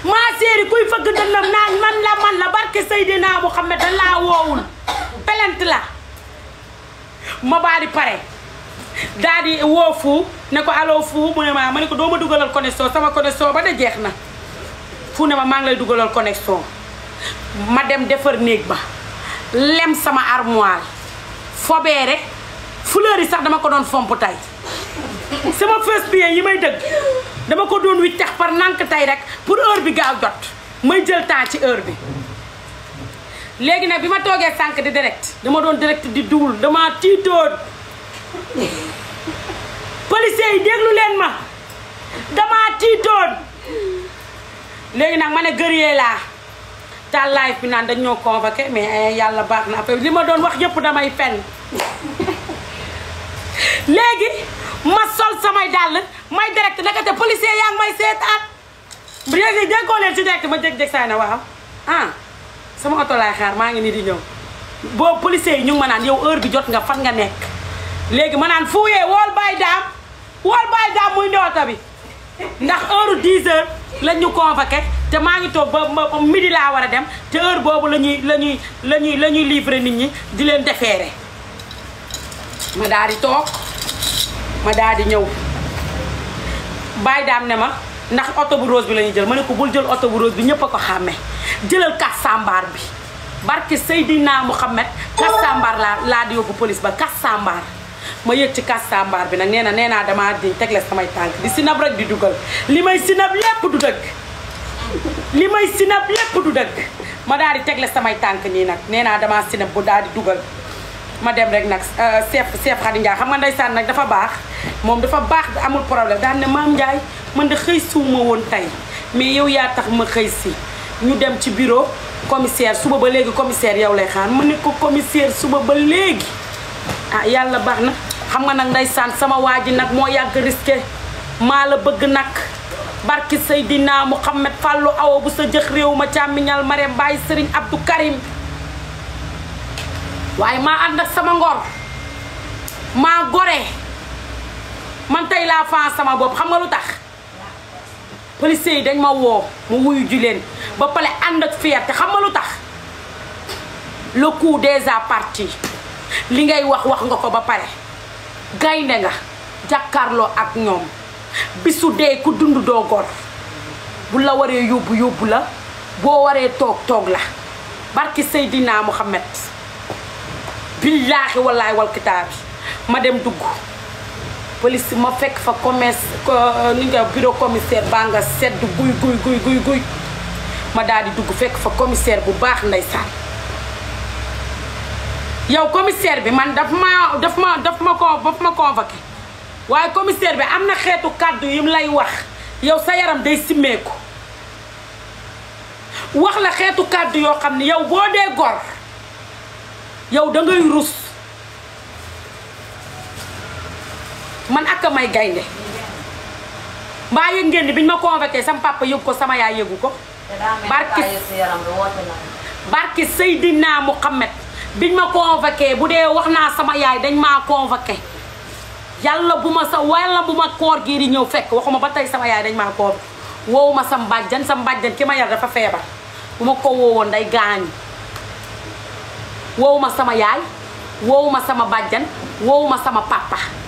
maa séeri kuy fëgg dënnam naan man la barke Seydina Muhammad da laa woowul pelent la ma baadi pare daa di woo fu ne ko allo fu mu ne ma ne ko doo ma dugalal connexion sama connexion ba da jeex na fu ne ma maa ngi lay dugalal connexion ma dem defar néeg ba lem sama armoire fobee rek fleur yi sax dama ko doon fomp tey sama first billet yi may dëgg dama ko doon wiccax par nank tey rek pour heure bi gaaw jot may jël temps ci heure bi léegi nag bi ma toogee sànq di direct dama doon direct di duwul dama tiitoon policiers yi déglu leen ma dama tiitoon léegi nag ma ne guerrier laa taal live bi naan dañ ñoo convoqué mais yàlla baax na après li ma doon wax yëpp damay fenn léegi ma sol samay dàll may direct naka te policier yaa ngi may seetaan bu léegi déggoo leen ci direct ma jég-jég saay na waaw sama oto laay xaar maa ngi nii di ñëw boobu policier yi ñu ngi ma naan yow heure bi jot nga fan nga nekk léegi ma naan fuuyee wool bay daam muy ndi oto bi ndax heure 10 heures lañ ñu convoqué te maa ngi toog ba midi laa war a dem te heure boobu la ñuy livrer nit ñi di leen defeere ma daal di toog ma daal di ñëw bàyyi daam ne ma ndax oto bu rose bi la ñuy jël ma ne ko bul jël oto bu rose bi ñëpp a ko xàmme jëlal kas sambaar bi barke Seydina Muhammad kas sambaar laa di yóbbu police ba kas sambaar ma yëg ci kas sambaar bi nag nee naa damaa di tegle samay tànk di sinab rek di dugal li may sinab lépp du dëgg ma daal di tegle samay tànk nii nag nee naa damaa sinab bu daal di dugal ma dem rek nag chef Khady Ndiaye xam nga ndeysaan nag dafa baax moom dafa baax amul problème daan ne Maam Ndiaye man de xëy suuma woon tey mais yow yaa tax ma xëy si ñu dem ci bureau commissaire suba ba léegi commissaire yow lay xaar ma ne ko commissaire suba ba léegi yàlla baax na xam nga nag ndeysaan sama waa ji nag moo yàgg risqué maa la bëgg nag barki Seydina Muhammad Fallou awo bu sa jëx réew ma càmmiñal Marème Baye Serigne Abdou Karim waaye maa ànd ak sama ngor maa gore man tey laa fan sama bopp xam nga lu tax policiers yi dañ ma woo mu wuyu ji leen ba pare ànd ak fierté xam nga lu tax le coup déjà parti li ngay wax nga ko ba pare gaynde nga jàkkaarloo ak ñoom bisu dee ku dund doo gor bu la waree yóbbu la boo waree toog la barki Seydina Muhammad billaahi wallaahi wal kitaabi ma dem dugg police ma fekk fa ni nga bureau commissaire baa nga sedd guy ma daal di dugg fekk fa commissaire bu baax ndeysaan yow commissaire bi man daf ma convoqué waaye commissaire bi am na xeetu kàddu yim lay wax yow sa yaram day simmeeku wax la xeetu kàddu yoo xam ne yow boo dee gor yow da ngay rus man ak may gaynde mbaa yëg ngeen ni biñ ma convoqué sama papa yëg ko sama yaay yëgu ko barki Seydina Muhammad biñ ma convoqué bu dee wax naa sama yaay dañ maa convoqué yàlla bu ma koor gii di ñëw fekk waxuma ba tey sama yaay dañ maa convoqué woowu ma sa mbàjjan ki ma yar dafa feebar bu ma ko woowoon day gaañu woowu ma sama yaay woowu ma sama bàjjan woowu ma sama papa